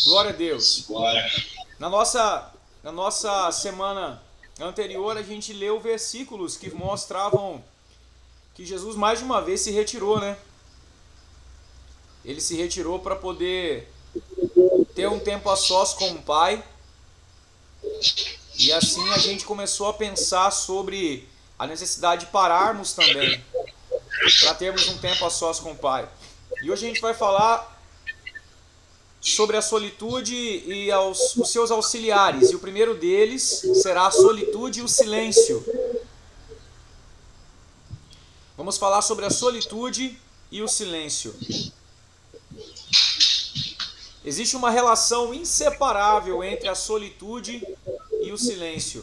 Glória a Deus. Glória. Na nossa semana anterior, a gente leu versículos que mostravam que Jesus mais de uma vez se retirou, né? Ele se retirou para poder ter um tempo a sós com o Pai. E assim a gente começou a pensar sobre a necessidade de pararmos também, para termos um tempo a sós com o Pai. E hoje a gente vai falar sobre a solitude e os seus auxiliares. E o primeiro deles será a solitude e o silêncio. Vamos falar sobre a solitude e o silêncio. Existe uma relação inseparável entre a solitude e o silêncio.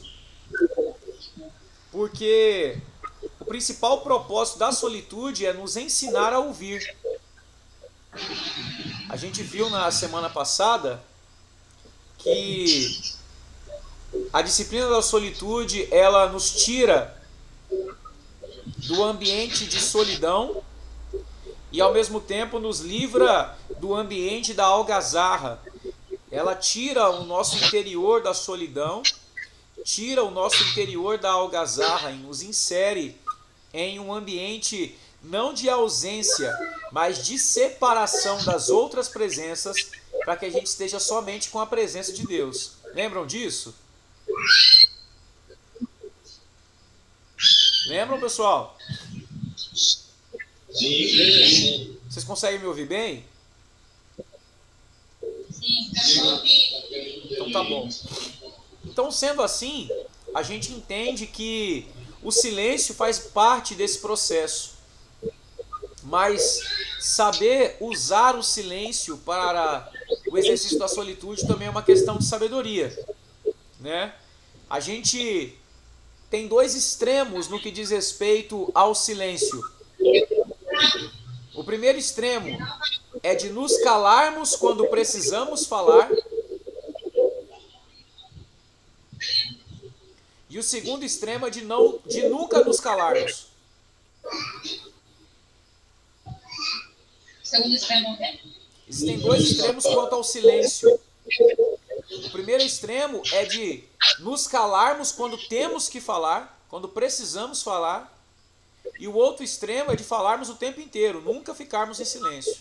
Porque o principal propósito da solitude é nos ensinar a ouvir. A gente viu na semana passada que a disciplina da solitude, ela nos tira do ambiente de solidão e ao mesmo tempo nos livra do ambiente da algazarra. Ela tira o nosso interior da solidão, tira o nosso interior da algazarra e nos insere em um ambiente não de ausência, mas de separação das outras presenças, para que a gente esteja somente com a presença de Deus. Lembram disso? Lembram, pessoal? Sim. Vocês conseguem me ouvir bem? Então tá bom. Então, sendo assim, a gente entende que o silêncio faz parte desse processo. Mas saber usar o silêncio para o exercício da solitude também é uma questão de sabedoria, né? A gente tem dois extremos no que diz respeito ao silêncio. O primeiro extremo é de nos calarmos quando precisamos falar. E o segundo extremo é de nunca nos calarmos. Segundo extremo, o quê? Existem dois extremos quanto ao silêncio. O primeiro extremo é de nos calarmos quando temos que falar, quando precisamos falar. E o outro extremo é de falarmos o tempo inteiro, nunca ficarmos em silêncio.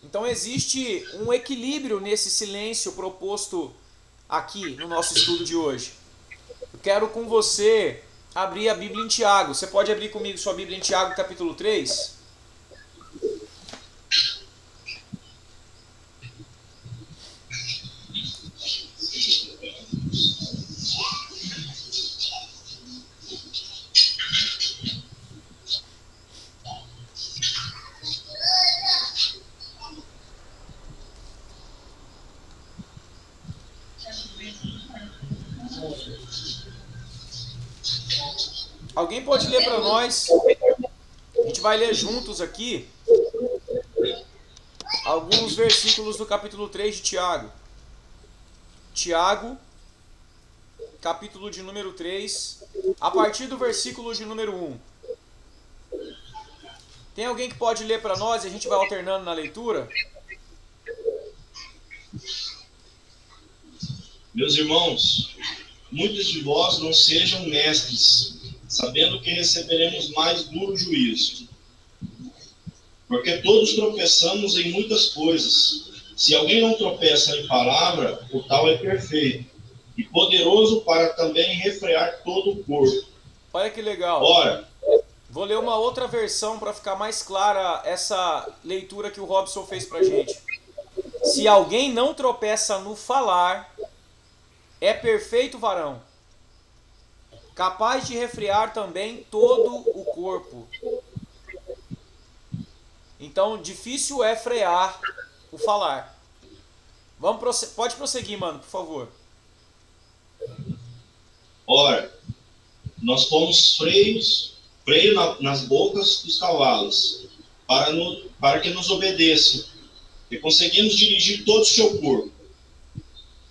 Então existe um equilíbrio nesse silêncio proposto aqui no nosso estudo de hoje. Eu quero com você abrir a Bíblia em Tiago. Você pode abrir comigo sua Bíblia em Tiago, capítulo 3? Alguém pode ler para nós? A gente vai ler juntos aqui alguns versículos do capítulo 3 de Tiago. Tiago, capítulo de número 3, a partir do versículo de número 1. Tem alguém que pode ler para nós e a gente vai alternando na leitura? Meus irmãos, muitos de vós não sejam mestres, sabendo que receberemos mais duro juízo. Porque todos tropeçamos em muitas coisas. Se alguém não tropeça em palavra, o tal é perfeito, e poderoso para também refrear todo o corpo. Olha que legal. Ora, Vou ler uma outra versão para ficar mais clara essa leitura que o Robson fez para a gente. Se alguém não tropeça no falar, é perfeito varão, capaz de refrear também todo o corpo. Então, difícil é frear o falar. Pode prosseguir, mano, por favor. ora, nós pomos freio nas bocas dos cavalos, para que nos obedeçam, e conseguimos dirigir todo o seu corpo.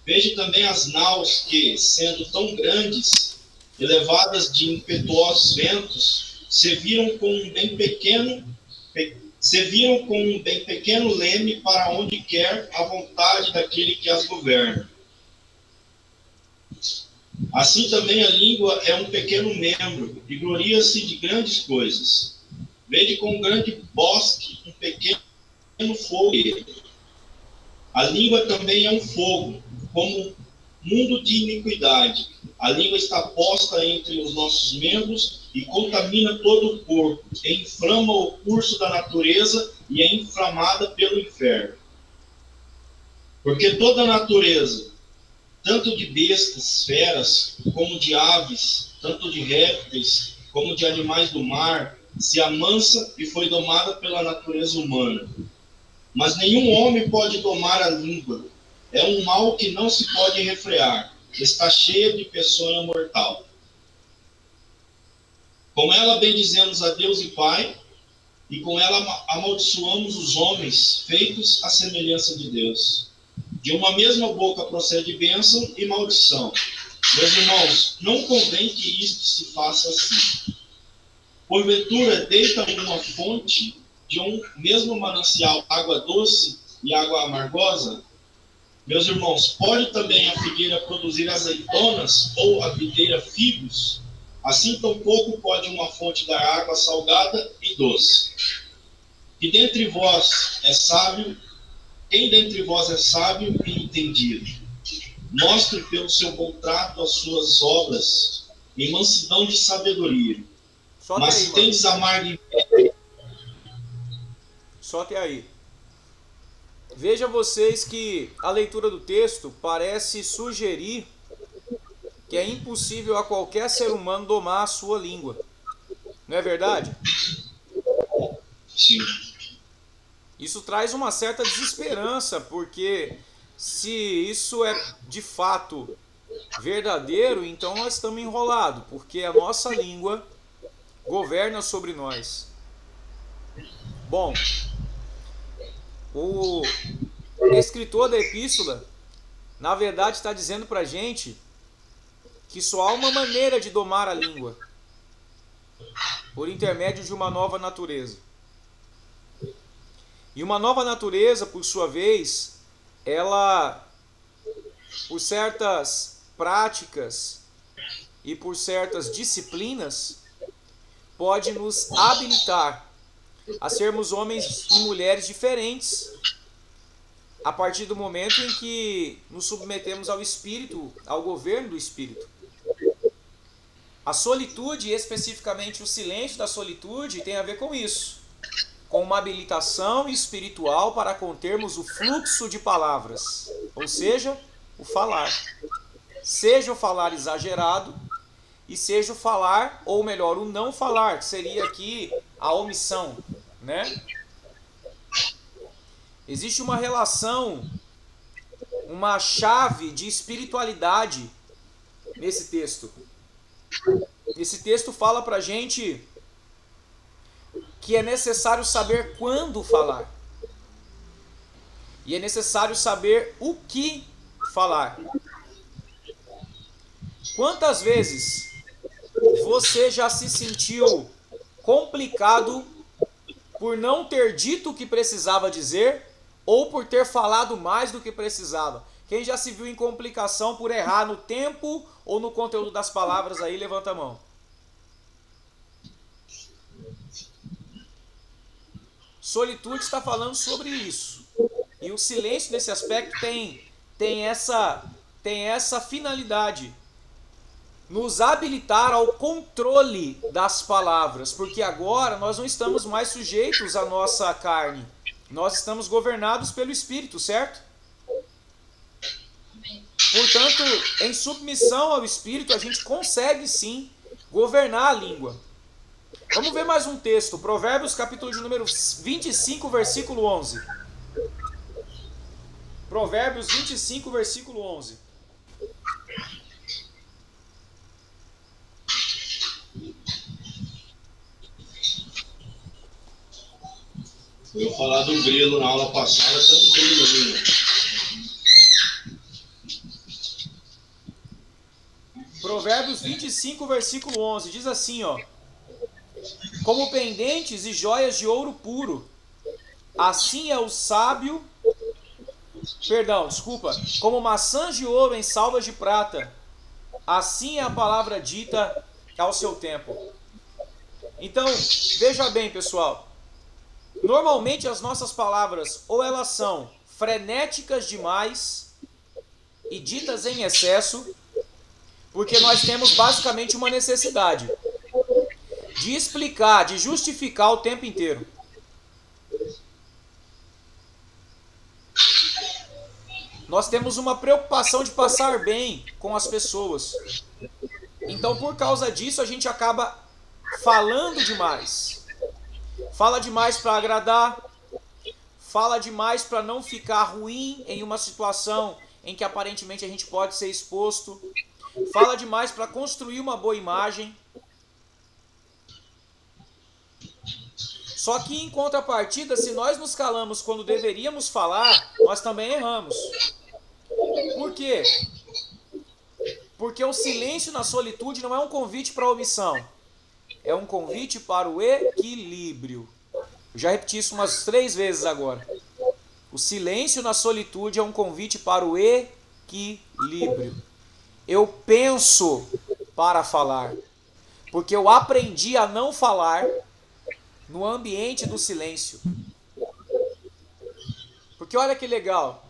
Veja também as naus que, sendo tão grandes e levadas de impetuosos ventos, se viram com um bem pequeno se viram com um bem pequeno leme para onde quer a vontade daquele que as governa. Assim também a língua é um pequeno membro e gloria-se de grandes coisas. Vede com um grande bosque um pequeno fogo. A língua também é um fogo, como mundo de iniquidade. A língua está posta entre os nossos membros e contamina todo o corpo, e inflama o curso da natureza e é inflamada pelo inferno. Porque toda a natureza, tanto de bestas, feras, como de aves, tanto de répteis, como de animais do mar, se amansa e foi domada pela natureza humana. Mas nenhum homem pode domar a língua. É um mal que não se pode refrear. Está cheia de peçonha mortal. Com ela bendizemos a Deus e Pai, e com ela amaldiçoamos os homens, feitos à semelhança de Deus. De uma mesma boca procede bênção e maldição. Meus irmãos, não convém que isto se faça assim. Porventura, deita alguma fonte de um mesmo manancial água doce e água amargosa? Meus irmãos, pode também a figueira produzir azeitonas ou a videira figos? Assim tampouco pode uma fonte dar água salgada e doce. Quem dentre vós é sábio e entendido? Mostre pelo seu bom trato as suas obras em mansidão de sabedoria. Mas se tendes amargo... Só até aí. Veja vocês que a leitura do texto parece sugerir que é impossível a qualquer ser humano domar a sua língua. Não é verdade? Sim. Isso traz uma certa desesperança, porque se isso é de fato verdadeiro, então nós estamos enrolados, porque a nossa língua governa sobre nós. Bom, o escritor da epístola, na verdade, está dizendo para a gente que só há uma maneira de domar a língua, por intermédio de uma nova natureza. E uma nova natureza, por sua vez, ela, por certas práticas e por certas disciplinas, pode nos habilitar a sermos homens e mulheres diferentes a partir do momento em que nos submetemos ao Espírito, ao governo do Espírito. A solitude, especificamente o silêncio da solitude, tem a ver com isso, com uma habilitação espiritual para contermos o fluxo de palavras, ou seja, o falar. Seja o falar exagerado e seja o falar, ou melhor, o não falar, que seria aqui a omissão, né? Existe uma relação, uma chave de espiritualidade nesse texto. Esse texto fala pra gente que é necessário saber quando falar. E é necessário saber o que falar. Quantas vezes você já se sentiu complicado por não ter dito o que precisava dizer ou por ter falado mais do que precisava? Quem já se viu em complicação por errar no tempo ou no conteúdo das palavras aí, levanta a mão. Solitude está falando sobre isso. E o silêncio nesse aspecto tem essa finalidade. Nos habilitar ao controle das palavras. Porque agora nós não estamos mais sujeitos à nossa carne. Nós estamos governados pelo Espírito, certo? Portanto, em submissão ao Espírito, a gente consegue sim governar a língua. Vamos ver mais um texto, Provérbios capítulo de número 25, versículo 11. Provérbios 25, versículo 11. Eu falar do grilo na aula passada, tem um grilo ali, né? Provérbios 25, versículo 11, diz assim, ó: como pendentes e joias de ouro puro. Assim é o sábio, como maçãs de ouro em salvas de prata. Assim é a palavra dita ao seu tempo. Então, veja bem, pessoal. Normalmente as nossas palavras ou elas são frenéticas demais e ditas em excesso, porque nós temos basicamente uma necessidade de explicar, de justificar o tempo inteiro. Nós temos uma preocupação de passar bem com as pessoas. Então, por causa disso, a gente acaba falando demais. Fala demais para agradar, fala demais para não ficar ruim em uma situação em que aparentemente a gente pode ser exposto. Fala demais para construir uma boa imagem. Só que em contrapartida, se nós nos calamos quando deveríamos falar, nós também erramos. Por quê? Porque o silêncio na solitude não é um convite para a omissão. É um convite para o equilíbrio. Eu já repeti isso umas 3 vezes agora. O silêncio na solitude é um convite para o equilíbrio. Eu penso para falar, porque eu aprendi a não falar no ambiente do silêncio. Porque olha que legal.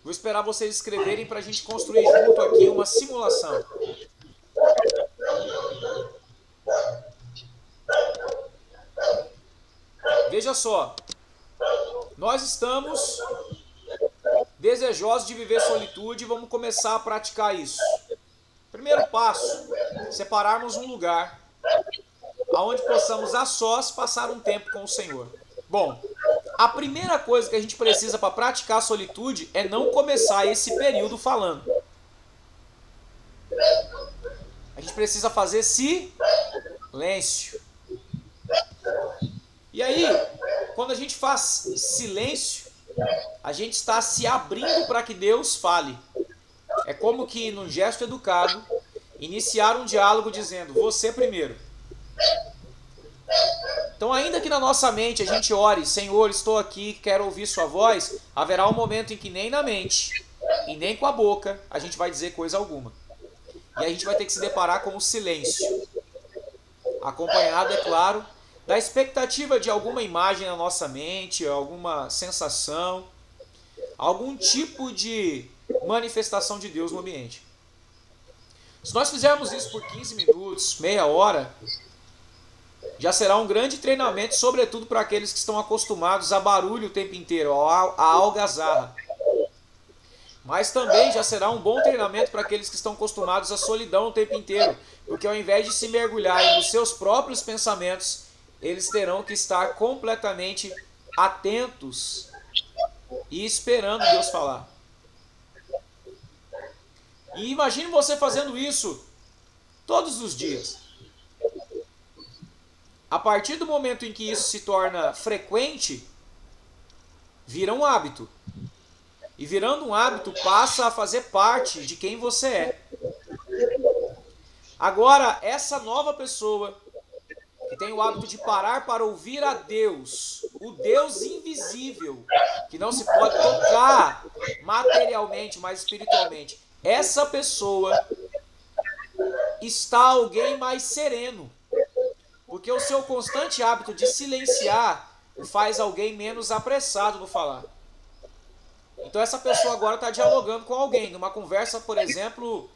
Vou esperar vocês escreverem para a gente construir junto aqui uma simulação. Veja só. Nós estamos desejosos de viver solitude e vamos começar a praticar isso. Primeiro passo, separarmos um lugar onde possamos a sós passar um tempo com o Senhor. Bom, a primeira coisa que a gente precisa para praticar a solitude é não começar esse período falando. A gente precisa fazer silêncio. E aí, quando a gente faz silêncio, a gente está se abrindo para que Deus fale. É como que, num gesto educado, iniciar um diálogo dizendo, você primeiro. Então, ainda que na nossa mente a gente ore, Senhor, estou aqui, quero ouvir sua voz, haverá um momento em que nem na mente e nem com a boca a gente vai dizer coisa alguma. E a gente vai ter que se deparar com o silêncio. Acompanhado, é claro, da expectativa de alguma imagem na nossa mente, alguma sensação, algum tipo de manifestação de Deus no ambiente. Se nós fizermos isso por 15 minutos, meia hora, já será um grande treinamento, sobretudo para aqueles que estão acostumados a barulho o tempo inteiro, a algazarra. Mas também já será um bom treinamento para aqueles que estão acostumados à solidão o tempo inteiro, porque ao invés de se mergulharem nos seus próprios pensamentos, eles terão que estar completamente atentos e esperando Deus falar. E imagine você fazendo isso todos os dias. A partir do momento em que isso se torna frequente, vira um hábito. E virando um hábito, passa a fazer parte de quem você é. Agora, essa nova pessoa que tem o hábito de parar para ouvir a Deus, o Deus invisível, que não se pode tocar materialmente, mas espiritualmente, essa pessoa está alguém mais sereno. Porque o seu constante hábito de silenciar faz alguém menos apressado no falar. Então essa pessoa agora está dialogando com alguém, numa conversa, por exemplo,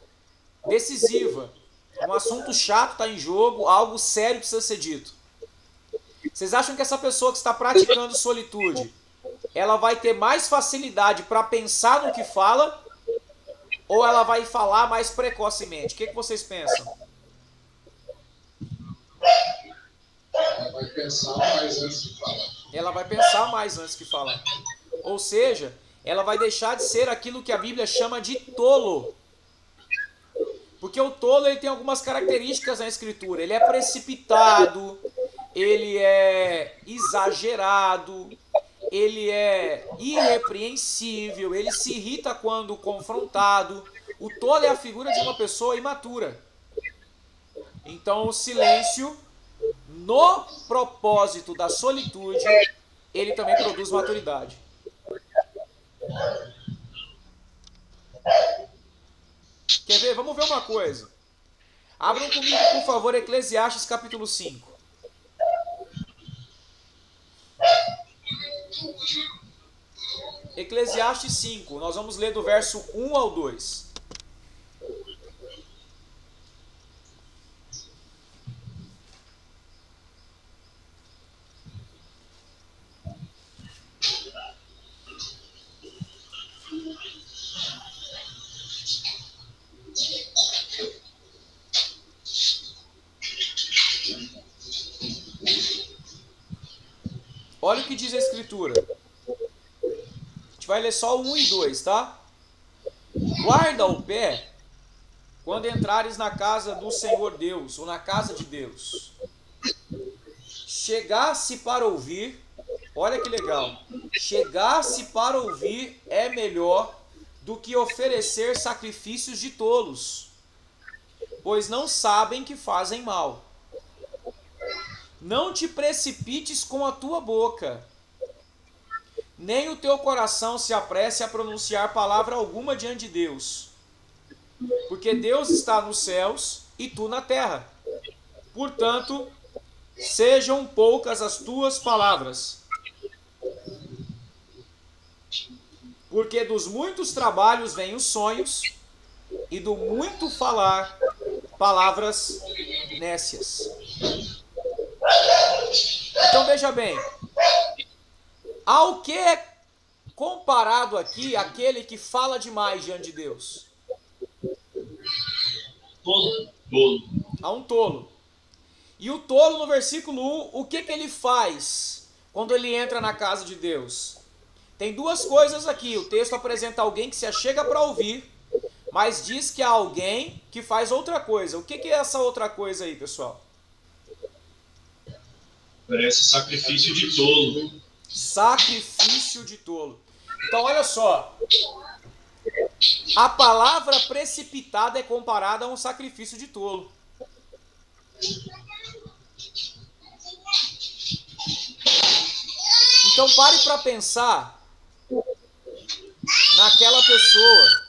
decisiva. Um assunto chato está em jogo, algo sério precisa ser dito. Vocês acham que essa pessoa que está praticando solitude, ela vai ter mais facilidade para pensar no que fala, ou ela vai falar mais precocemente? O que vocês pensam? Ela vai pensar mais antes de falar. Ela vai pensar mais antes de falar. Ou seja, ela vai deixar de ser aquilo que a Bíblia chama de tolo. Porque o tolo ele tem algumas características na Escritura. Ele é precipitado, ele é exagerado, ele é irrepreensível, ele se irrita quando confrontado. O tolo é a figura de uma pessoa imatura. Então o silêncio, no propósito da solitude, ele também produz maturidade. Quer ver? Vamos ver uma coisa. Abram comigo, por favor, Eclesiastes capítulo 5. Eclesiastes 5, nós vamos ler do verso 1 ao 2. Olha o que diz a Escritura. A gente vai ler só o 1 e 2, tá? Guarda o pé quando entrares na casa do Senhor Deus, ou na casa de Deus. Chegar-se para ouvir, olha que legal. Chegar-se para ouvir é melhor do que oferecer sacrifícios de tolos, pois não sabem que fazem mal. Não te precipites com a tua boca, nem o teu coração se apresse a pronunciar palavra alguma diante de Deus. Porque Deus está nos céus e tu na terra. Portanto, sejam poucas as tuas palavras. Porque dos muitos trabalhos vêm os sonhos, e do muito falar, palavras nécias. Então veja bem, ao que é comparado aqui aquele que fala demais diante de Deus? Tolo. A um tolo. E o tolo, no versículo 1, o que ele faz quando ele entra na casa de Deus? Tem duas coisas aqui. O texto apresenta alguém que se achega para ouvir, mas diz que há alguém que faz outra coisa. O que é essa outra coisa aí, pessoal? Parece sacrifício de tolo. Sacrifício de tolo. Então, olha só. A palavra precipitada é comparada a um sacrifício de tolo. Então, pare para pensar naquela pessoa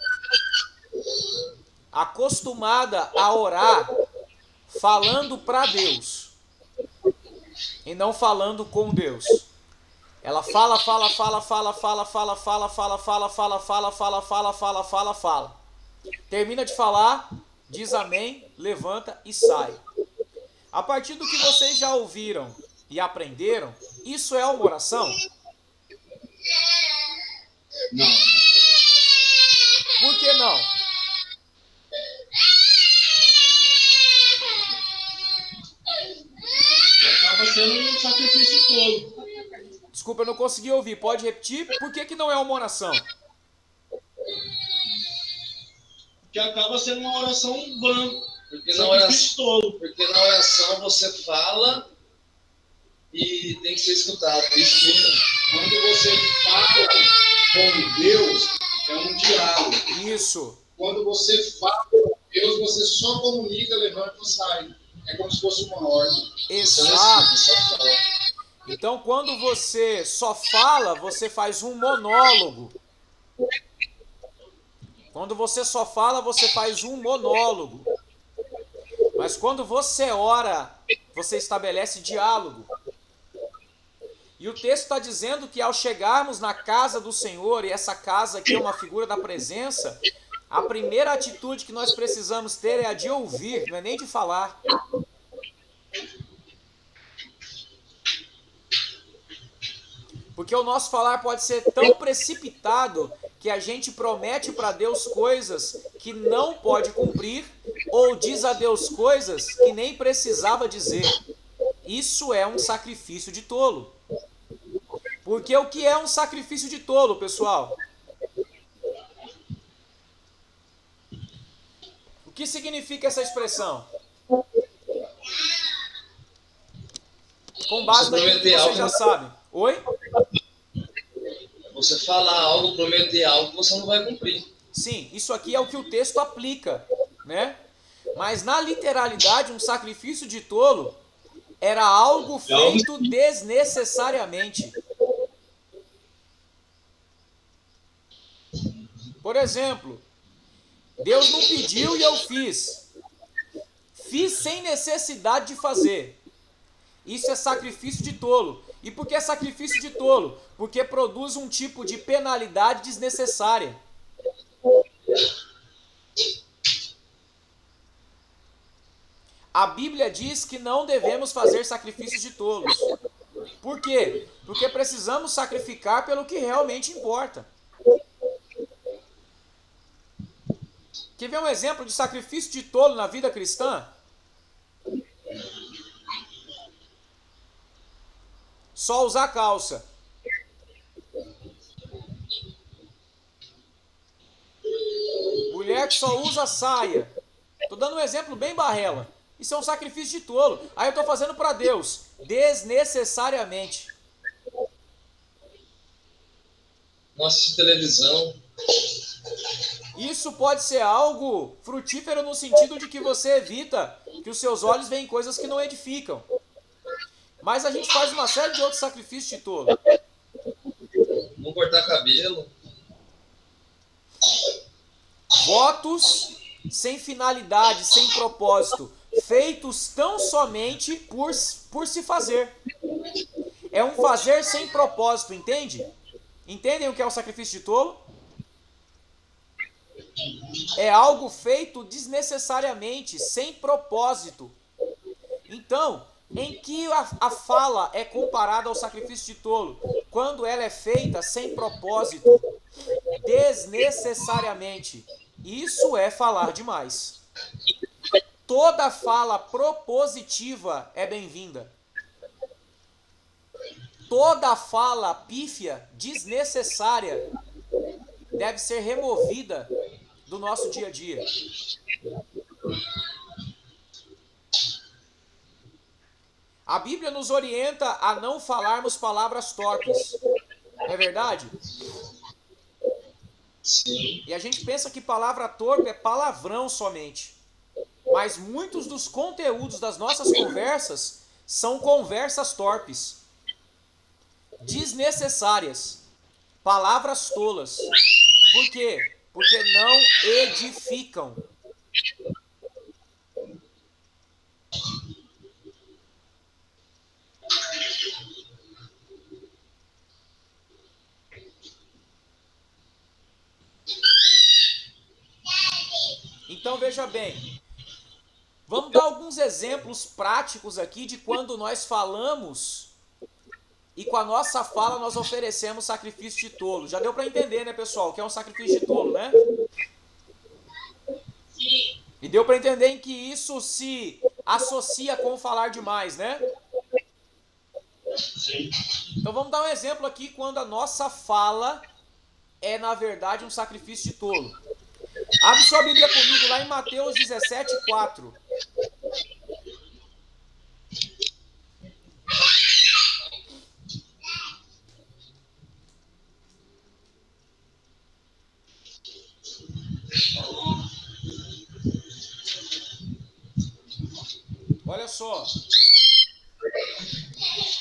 acostumada a orar falando para Deus e não falando com Deus. Ela fala. Termina de falar, diz amém, levanta e sai. A partir do que vocês já ouviram e aprenderam, isso é uma oração? Não. Por que não? Acaba sendo um sacrifício tolo. Desculpa, eu não consegui ouvir. Pode repetir? Por que não é uma oração? Que acaba sendo uma oração vã. Porque na oração você fala e tem que ser escutado. Quando você fala com Deus, é um diálogo. Isso. Quando você fala com Deus, você só comunica, levanta e sai. É como se fosse uma ordem. Exato. Então, quando você só fala, você faz um monólogo. Quando você só fala, você faz um monólogo. Mas quando você ora, você estabelece diálogo. E o texto está dizendo que ao chegarmos na casa do Senhor, e essa casa aqui é uma figura da presença, a primeira atitude que nós precisamos ter é a de ouvir, não é nem de falar. Porque o nosso falar pode ser tão precipitado que a gente promete para Deus coisas que não pode cumprir, ou diz a Deus coisas que nem precisava dizer. Isso é um sacrifício de tolo. Porque o que é um sacrifício de tolo, pessoal? O que significa essa expressão? Com base naquilo que você já sabe. Oi? Você falar algo, prometer algo que você não vai cumprir. Sim, isso aqui é o que o texto aplica, né? Mas na literalidade, um sacrifício de tolo era algo feito desnecessariamente. Por exemplo, Deus não pediu e eu fiz. Fiz sem necessidade de fazer. Isso é sacrifício de tolo. E por que é sacrifício de tolo? Porque produz um tipo de penalidade desnecessária. A Bíblia diz que não devemos fazer sacrifícios de tolos. Por quê? Porque precisamos sacrificar pelo que realmente importa. Quer ver um exemplo de sacrifício de tolo na vida cristã? Só usar calça. Mulher que só usa saia. Tô dando um exemplo bem barrela. Isso é um sacrifício de tolo. Aí eu tô fazendo para Deus, desnecessariamente. Nossa, televisão. Isso pode ser algo frutífero no sentido de que você evita que os seus olhos veem coisas que não edificam. Mas a gente faz uma série de outros sacrifícios de tolo. Não cortar cabelo. Votos sem finalidade, sem propósito, feitos tão somente por se fazer. É um fazer sem propósito, entende? Entendem o que é o sacrifício de tolo? É algo feito desnecessariamente, sem propósito. Então, em que a fala é comparada ao sacrifício de tolo? Quando ela é feita sem propósito, desnecessariamente. Isso é falar demais. Toda fala propositiva é bem-vinda. Toda fala pífia, desnecessária, deve ser removida do nosso dia a dia. A Bíblia nos orienta a não falarmos palavras torpes. Não é verdade? Sim. E a gente pensa que palavra torpe é palavrão somente. Mas muitos dos conteúdos das nossas conversas são conversas torpes, desnecessárias, palavras tolas. Por quê? Porque não edificam. Então veja bem, vamos dar alguns exemplos práticos aqui de quando nós falamos e com a nossa fala nós oferecemos sacrifício de tolo. Já deu para entender, né, pessoal, que é um sacrifício de tolo, né? Sim. E deu para entender em que isso se associa com falar demais, né? Sim. Então vamos dar um exemplo aqui quando a nossa fala é, na verdade, um sacrifício de tolo. Abre sua Bíblia comigo lá em Mateus 17:4. Olha só.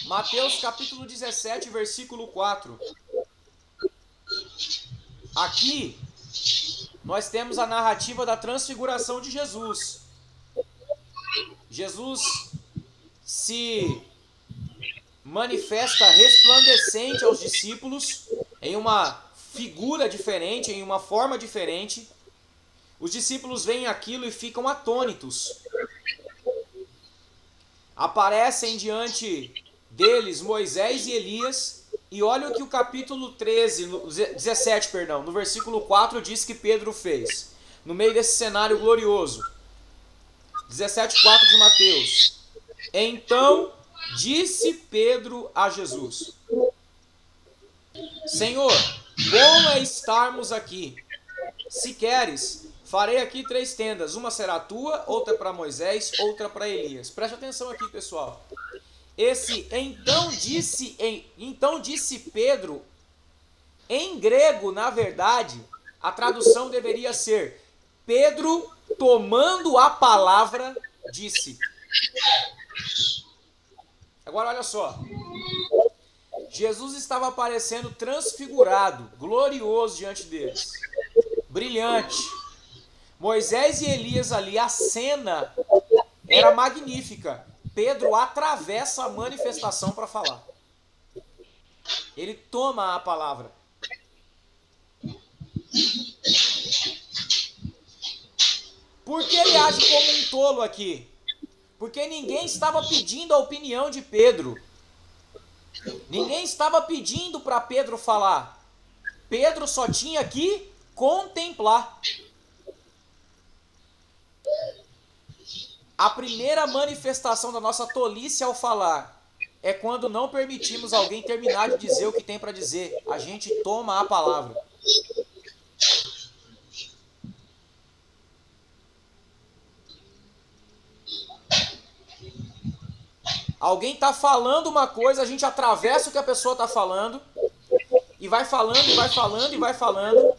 Mateus capítulo 17, versículo 4. Aqui nós temos a narrativa da transfiguração de Jesus. Jesus se manifesta resplandecente aos discípulos em uma figura diferente, em uma forma diferente. Os discípulos veem aquilo e ficam atônitos. Aparecem diante deles Moisés e Elias, e olha o que o capítulo 17, no versículo 4 diz que Pedro fez, no meio desse cenário glorioso. 17:4 de Mateus. Então disse Pedro a Jesus: Senhor, bom é estarmos aqui. Se queres, farei aqui 3 tendas. Uma será tua, outra para Moisés, outra para Elias. Preste atenção aqui, pessoal. Esse então disse Pedro, em grego, na verdade, a tradução deveria ser: Pedro tomando a palavra, disse. Agora olha só. Jesus estava aparecendo transfigurado, glorioso diante deles. Brilhante. Moisés e Elias ali, a cena era magnífica. Pedro atravessa a manifestação para falar. Ele toma a palavra. Por que ele age como um tolo aqui? Porque ninguém estava pedindo a opinião de Pedro. Ninguém estava pedindo para Pedro falar. Pedro só tinha que contemplar. A primeira manifestação da nossa tolice ao falar é quando não permitimos alguém terminar de dizer o que tem para dizer. A gente toma a palavra. Alguém está falando uma coisa, a gente atravessa o que a pessoa está falando e vai falando, e vai falando, e vai falando.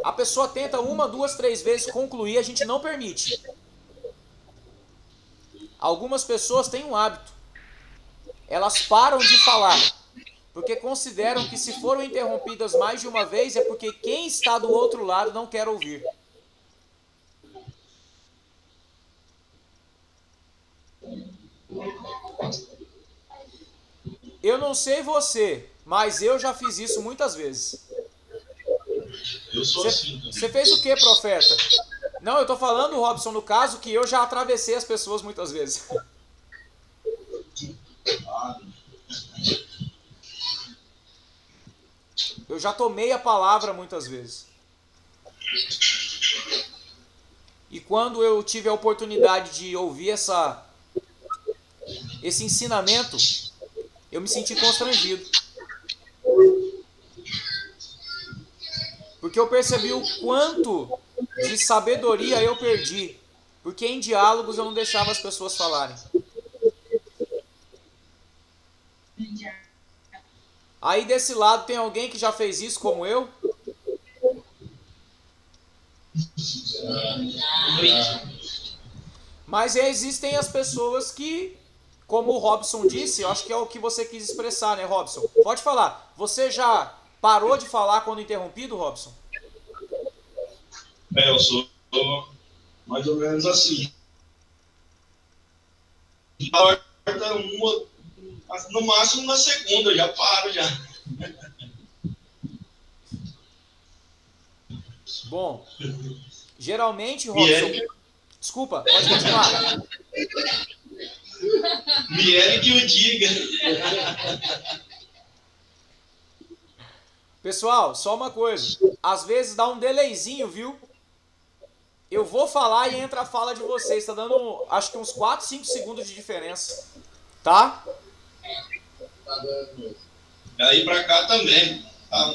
A pessoa tenta uma, duas, três vezes concluir, a gente não permite. Algumas pessoas têm um hábito. Elas param de falar, porque consideram que se foram interrompidas mais de uma vez é porque quem está do outro lado não quer ouvir. Eu não sei você, mas eu já fiz isso muitas vezes. Eu sou assim também. Você fez o que, profeta? Não, eu tô falando, Robson, no caso, que eu já atravessei as pessoas muitas vezes. Eu já tomei a palavra muitas vezes. E quando eu tive a oportunidade de ouvir esse ensinamento, eu me senti constrangido. Porque eu percebi o quanto de sabedoria eu perdi. Porque em diálogos eu não deixava as pessoas falarem. Aí desse lado tem alguém que já fez isso como eu? Mas existem as pessoas que, como o Robson disse, eu acho que é o que você quis expressar, né, Robson? Pode falar. Você já parou de falar quando interrompido, Robson? Eu sou mais ou menos assim. No máximo na segunda, eu já paro já. Bom, geralmente, Robson... Desculpa, pode continuar. Miele que o diga. Pessoal, só uma coisa. Às vezes dá um delayzinho, viu? Eu vou falar e entra a fala de vocês. Tá dando, acho que uns 4, 5 segundos de diferença. Tá? Tá dando mesmo. Daí pra cá também. Tá.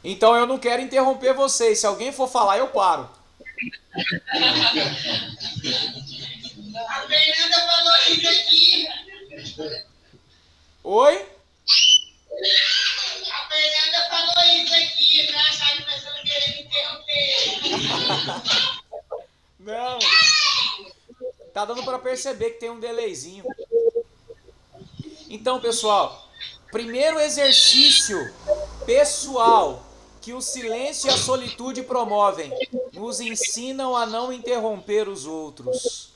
Então eu não quero interromper vocês. Se alguém for falar, eu paro. A Fernanda falou isso aqui. Oi? A Fernanda falou isso aqui. Engraçado, nós estamos querendo interromper. Não. Tá dando para perceber que tem um delayzinho. Então, pessoal, primeiro exercício pessoal que o silêncio e a solitude promovem, nos ensinam a não interromper os outros.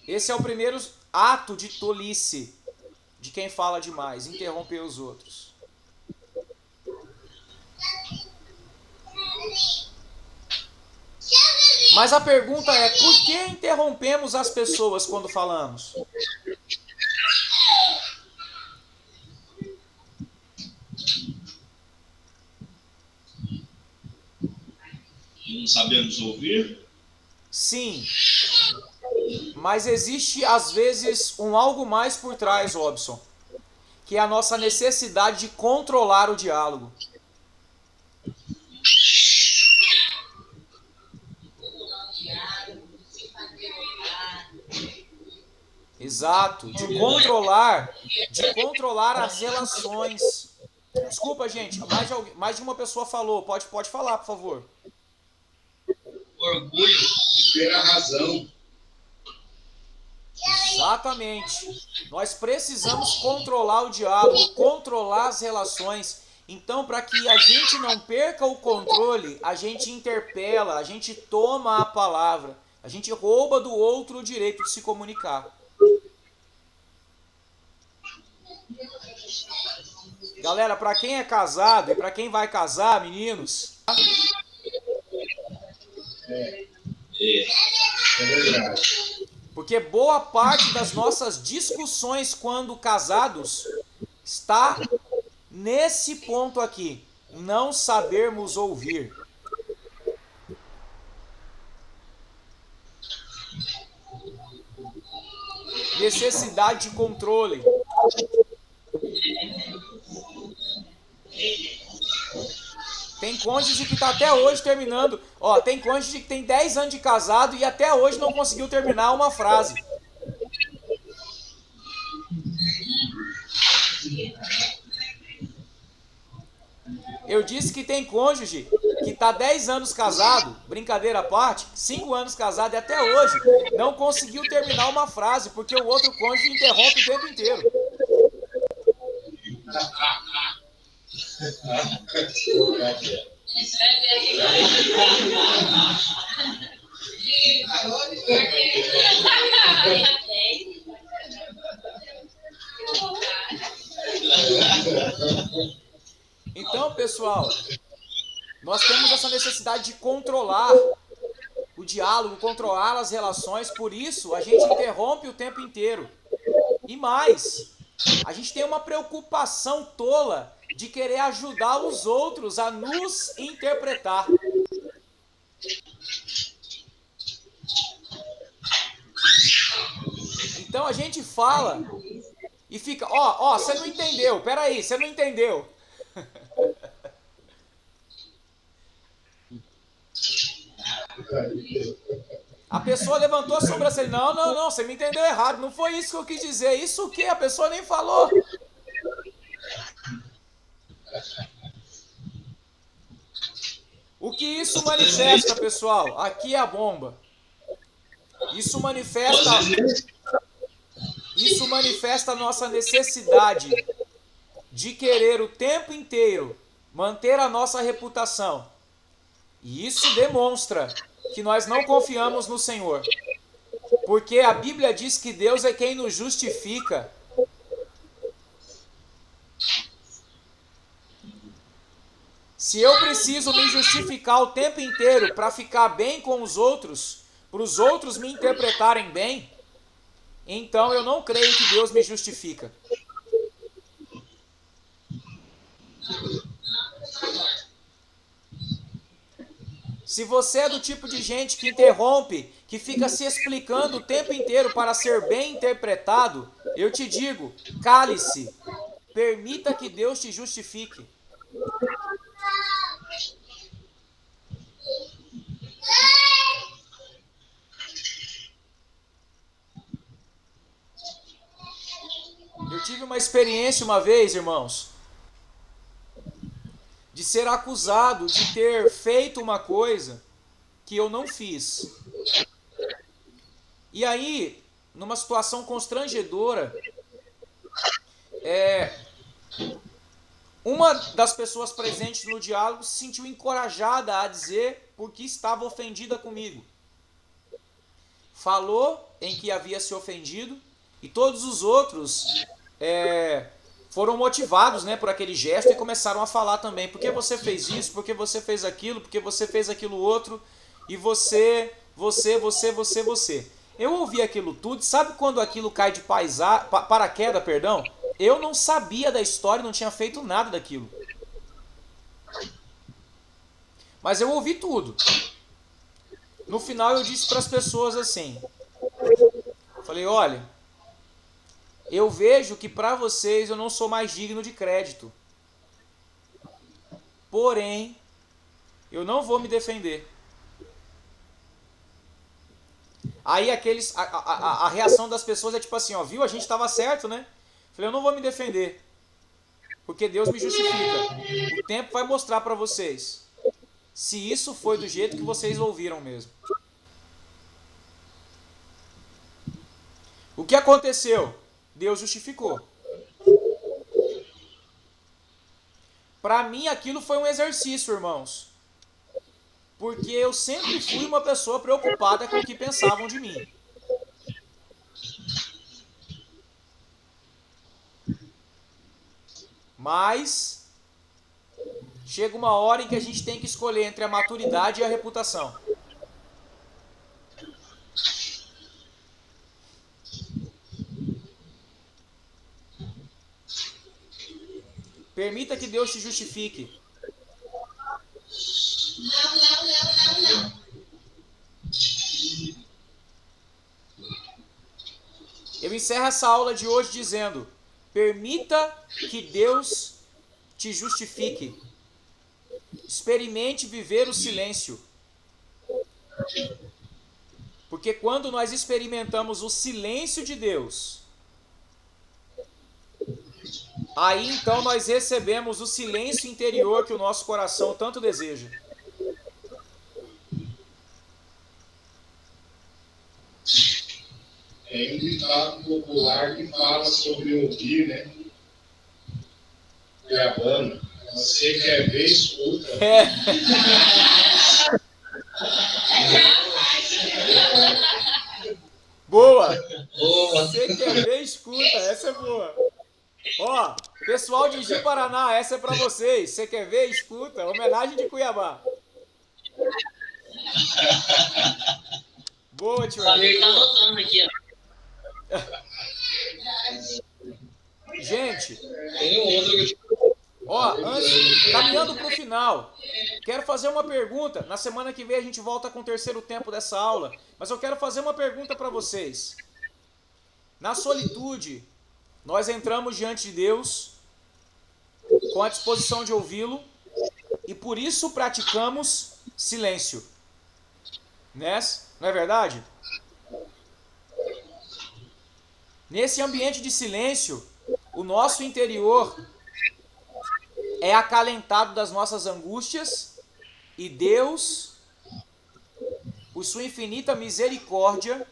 Esse é o primeiro ato de tolice de quem fala demais, interromper os outros. Mas a pergunta é, por que interrompemos as pessoas quando falamos? Não sabemos ouvir? Sim. Mas existe, às vezes, um algo mais por trás, Robson, que é a nossa necessidade de controlar o diálogo. Exato, de controlar as relações. Desculpa, gente, mais de uma pessoa falou. Pode falar, por favor. Orgulho de ter a razão. Exatamente. Nós precisamos controlar o diálogo, controlar as relações. Então, para que a gente não perca o controle, a gente interpela, a gente toma a palavra, a gente rouba do outro o direito de se comunicar. Galera, para quem é casado e para quem vai casar, meninos, É verdade. porque boa parte das nossas discussões quando casados está nesse ponto aqui, não sabermos ouvir. Necessidade de controle. Tem cônjuge que está até hoje terminando. Ó, tem cônjuge que tem 10 anos de casado e até hoje não conseguiu terminar uma frase. Eu disse que tem cônjuge que está 10 anos casado, brincadeira à parte, 5 anos casado e até hoje não conseguiu terminar uma frase, porque o outro cônjuge interrompe o tempo inteiro. Então, pessoal, nós temos essa necessidade de controlar o diálogo, controlar as relações, por isso a gente interrompe o tempo inteiro. E mais, a gente tem uma preocupação tola de querer ajudar os outros a nos interpretar. Então a gente fala e fica, ó, você não entendeu, peraí, você não entendeu. A pessoa levantou a sobrancelha, não, você me entendeu errado, não foi isso que eu quis dizer, isso o quê? A pessoa nem falou. O que isso manifesta, pessoal? Aqui é a bomba. Isso manifesta a nossa necessidade de querer o tempo inteiro manter a nossa reputação. E isso demonstra que nós não confiamos no Senhor. Porque a Bíblia diz que Deus é quem nos justifica. Se eu preciso me justificar o tempo inteiro para ficar bem com os outros, para os outros me interpretarem bem, então eu não creio que Deus me justifica. Se você é do tipo de gente que interrompe, que fica se explicando o tempo inteiro para ser bem interpretado, eu te digo, cale-se, permita que Deus te justifique. Eu tive uma experiência uma vez, irmãos, de ser acusado de ter feito uma coisa que eu não fiz. E aí, numa situação constrangedora, uma das pessoas presentes no diálogo se sentiu encorajada a dizer porque estava ofendida comigo. Falou em que havia se ofendido e todos os outros foram motivados, né, por aquele gesto e começaram a falar também. Por que você fez isso? Por que você fez aquilo? Por que você fez aquilo outro? E você. Eu ouvi aquilo tudo. Sabe quando aquilo cai de paraquedas, perdão? Eu não sabia da história, não tinha feito nada daquilo. Mas eu ouvi tudo. No final eu disse para as pessoas assim. Falei, olha, eu vejo que para vocês eu não sou mais digno de crédito. Porém, eu não vou me defender. Aí a reação das pessoas é tipo assim, ó, viu? A gente estava certo, né? Falei, eu não vou me defender. porque Deus me justifica. O tempo vai mostrar para vocês se isso foi do jeito que vocês ouviram mesmo. O que aconteceu? Deus justificou. Para mim aquilo foi um exercício, irmãos. Porque eu sempre fui uma pessoa preocupada com o que pensavam de mim. Mas chega uma hora em que a gente tem que escolher entre a maturidade e a reputação. Permita que Deus te justifique. Eu encerro essa aula de hoje dizendo: permita que Deus te justifique. Experimente viver o silêncio. Porque quando nós experimentamos o silêncio de Deus, aí então nós recebemos o silêncio interior que o nosso coração tanto deseja. É um ditado popular que fala sobre ouvir, né? Gravando. Você quer ver, escuta. Boa! Boa. Você quer ver, escuta. Essa é boa. Ó, pessoal de Ji-Paraná, essa é pra vocês. Você quer ver, escuta. Homenagem de Cuiabá. Boa, tio. Ele tá anotando aqui, ó. Gente, Tem um outro que ó, caminhando para o final, quero fazer uma pergunta. Na semana que vem a gente volta com o terceiro tempo dessa aula, mas eu quero fazer uma pergunta para vocês. Na solitude, nós entramos diante de Deus com a disposição de ouvi-lo e por isso praticamos silêncio. Né? Não é verdade? Nesse ambiente de silêncio, o nosso interior é acalentado das nossas angústias e Deus, por sua infinita misericórdia,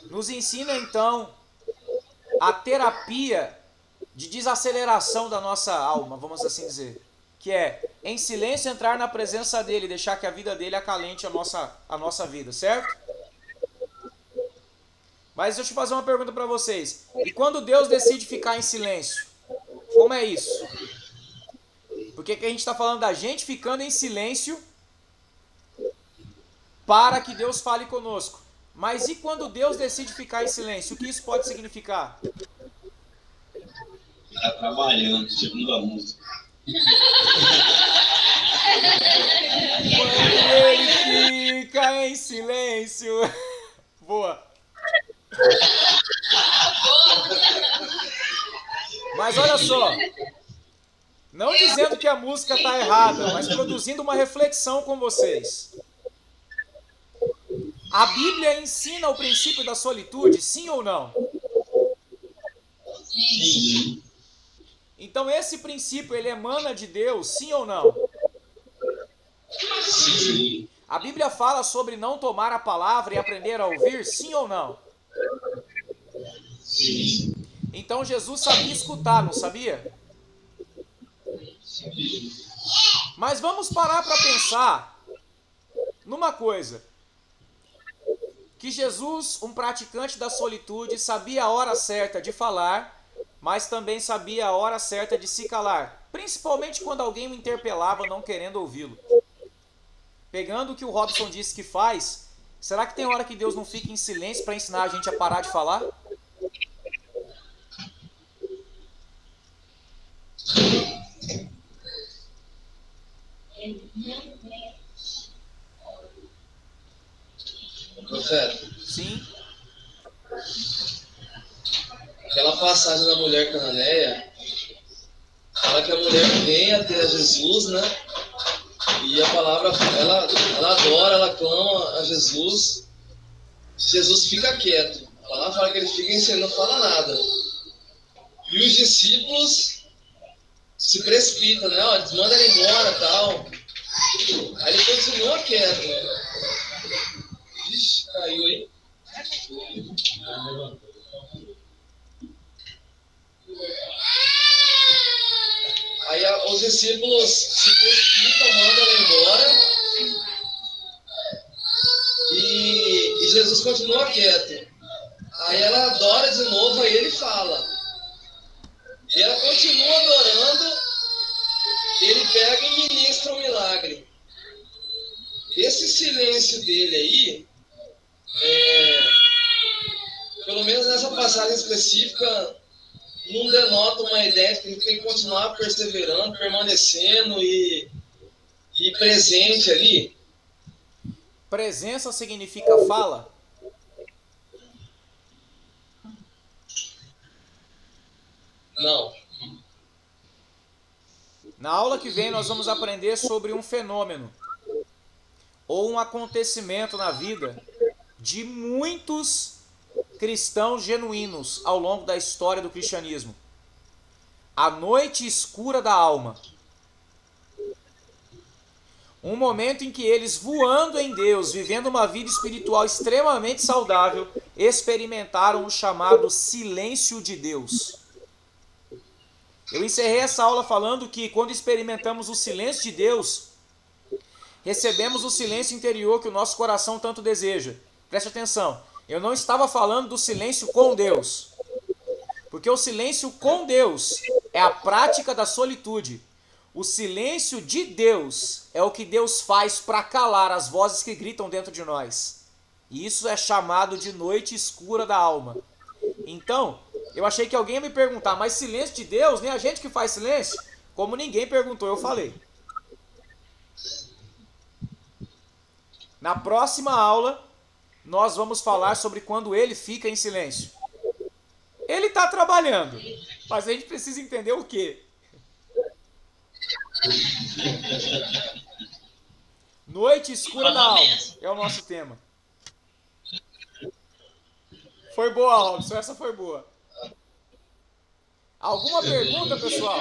nos ensina então a terapia de desaceleração da nossa alma, vamos assim dizer, que é em silêncio entrar na presença dele e deixar que a vida dele acalente a nossa vida, certo? Mas deixa eu fazer uma pergunta para vocês. E quando Deus decide ficar em silêncio, como é isso? Porque que a gente está falando da gente ficando em silêncio para que Deus fale conosco. Mas e quando Deus decide ficar em silêncio? O que isso pode significar? Está trabalhando, segundo a música. Quando ele fica em silêncio. Boa. Mas olha só, não dizendo que a música está errada, mas produzindo uma reflexão com vocês. A Bíblia ensina o princípio da solitude, sim ou não? Sim. Então esse princípio, ele emana de Deus, sim ou não? Sim. A Bíblia fala sobre não tomar a palavra e aprender a ouvir, sim ou não? Sim. Então Jesus sabia escutar, não sabia? Mas vamos parar para pensar numa coisa. Que Jesus, um praticante da solitude, sabia a hora certa de falar, mas também sabia a hora certa de se calar. Principalmente quando alguém o interpelava não querendo ouvi-lo. Pegando o que o Robson disse que faz, será que tem hora que Deus não fica em silêncio para ensinar a gente a parar de falar? Profeta, Sim. aquela passagem da mulher cananeia fala que a mulher vem até Jesus, né? E a palavra, ela adora, ela clama a Jesus. Jesus fica quieto. A palavra fala que ele fica em silêncio, não fala nada. E os discípulos se precipitam, né? Ó, eles mandam ele embora e tal. Aí ele continua quieto. Ixi, caiu aí. Aí os discípulos se precipitam, mandam ele embora. E Jesus continua quieto. Aí ela adora de novo, aí ele fala. E ela continua adorando, ele pega e ministra um milagre. Esse silêncio dele aí, pelo menos nessa passagem específica, não denota uma ideia de que a gente tem que continuar perseverando, permanecendo e presente ali. Presença significa fala? Não. Na aula que vem nós vamos aprender sobre um fenômeno ou um acontecimento na vida de muitos cristãos genuínos ao longo da história do cristianismo. A noite escura da alma. Um momento em que eles, voando em Deus, vivendo uma vida espiritual extremamente saudável, experimentaram o chamado silêncio de Deus. Eu encerrei essa aula falando que quando experimentamos o silêncio de Deus, recebemos o silêncio interior que o nosso coração tanto deseja. Preste atenção, eu não estava falando do silêncio com Deus, porque o silêncio com Deus é a prática da solitude. O silêncio de Deus é o que Deus faz para calar as vozes que gritam dentro de nós. E isso é chamado de noite escura da alma. Então, eu achei que alguém ia me perguntar, mas silêncio de Deus, nem a gente que faz silêncio? Como ninguém perguntou, eu falei. Na próxima aula, nós vamos falar sobre quando ele fica em silêncio. Ele está trabalhando, mas a gente precisa entender o quê? Noite escura da alma é o nosso tema. Foi boa, Robson, essa foi boa. Alguma pergunta, pessoal?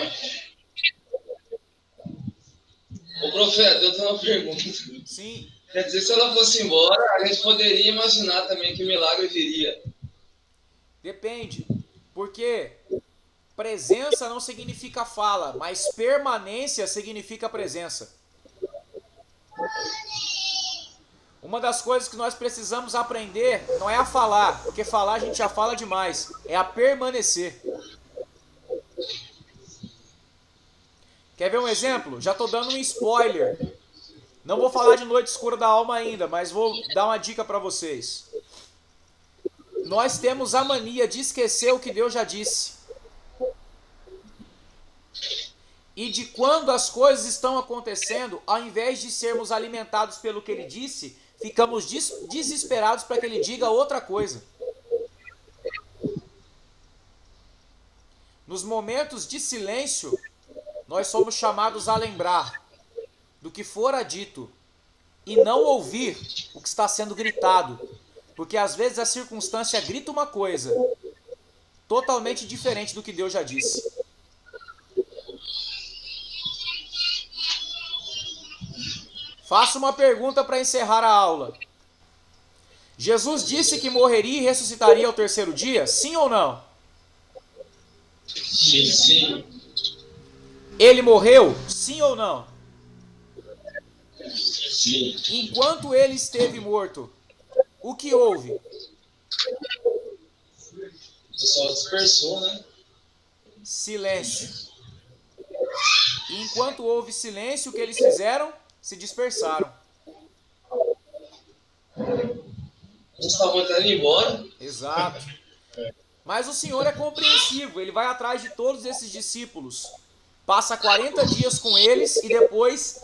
Ô profeta, eu tenho uma pergunta. Sim. Quer dizer, se ela fosse embora, a gente poderia imaginar também que o milagre viria. Depende. Porque presença não significa fala, mas permanência significa presença. Uma das coisas que nós precisamos aprender não é a falar, porque falar a gente já fala demais, é a permanecer. Quer ver um exemplo? Já estou dando um spoiler. Não vou falar de noite escura da alma ainda, mas vou dar uma dica para vocês. Nós temos a mania de esquecer o que Deus já disse. E de quando as coisas estão acontecendo, ao invés de sermos alimentados pelo que Ele disse, ficamos desesperados para que Ele diga outra coisa. Nos momentos de silêncio, nós somos chamados a lembrar do que fora dito e não ouvir o que está sendo gritado, porque às vezes a circunstância grita uma coisa totalmente diferente do que Deus já disse. Faço uma pergunta para encerrar a aula. Jesus disse que morreria e ressuscitaria ao terceiro dia? Sim ou não? Sim, sim. Ele morreu? Sim ou não? Sim. Enquanto ele esteve morto, o que houve? O pessoal dispersou, né? Silêncio. E enquanto houve silêncio, o que eles fizeram? Se dispersaram. Uns estavam indo embora. Exato. Mas o Senhor é compreensivo, Ele vai atrás de todos esses discípulos, passa 40 dias com eles e depois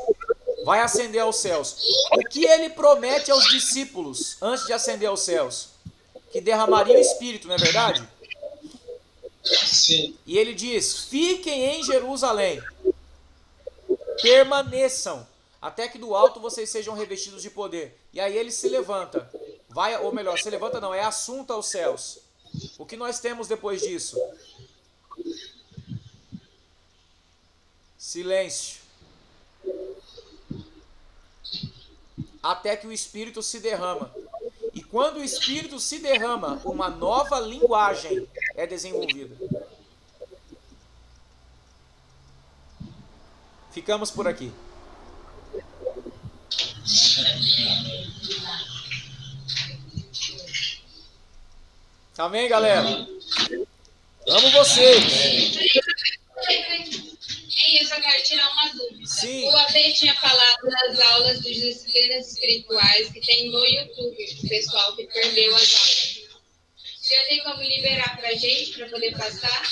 vai ascender aos céus. O que Ele promete aos discípulos antes de ascender aos céus? Que derramaria o Espírito, não é verdade? Sim. E Ele diz, fiquem em Jerusalém, permaneçam, até que do alto vocês sejam revestidos de poder. E aí Ele se levanta, vai, ou melhor, se levanta não, é assunto aos céus. O que nós temos depois disso? Silêncio. Até que o Espírito se derrama. E quando o Espírito se derrama, uma nova linguagem é desenvolvida. Ficamos por aqui. Amém, galera? Amo vocês. Eu só quero tirar uma dúvida. Sim. O AB tinha falado nas aulas de disciplinas espirituais que tem no YouTube, o pessoal que perdeu as aulas. O senhor tem como liberar pra gente, pra poder passar?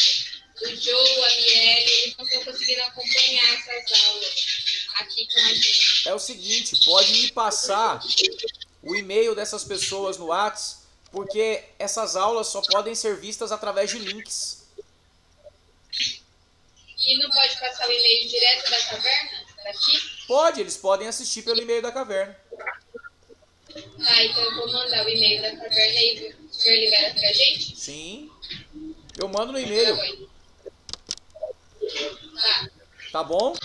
O Joe, a Miele, eles não estão conseguindo acompanhar essas aulas aqui com a gente. É o seguinte, pode me passar o e-mail dessas pessoas no WhatsApp, porque essas aulas só podem ser vistas através de links. E não pode passar o e-mail direto da caverna? Daqui? Pode, eles podem assistir pelo e-mail da caverna. Tá, então eu vou mandar o e-mail da caverna e o senhor libera pra gente? Sim. Eu mando no e-mail. Tá. Tá bom?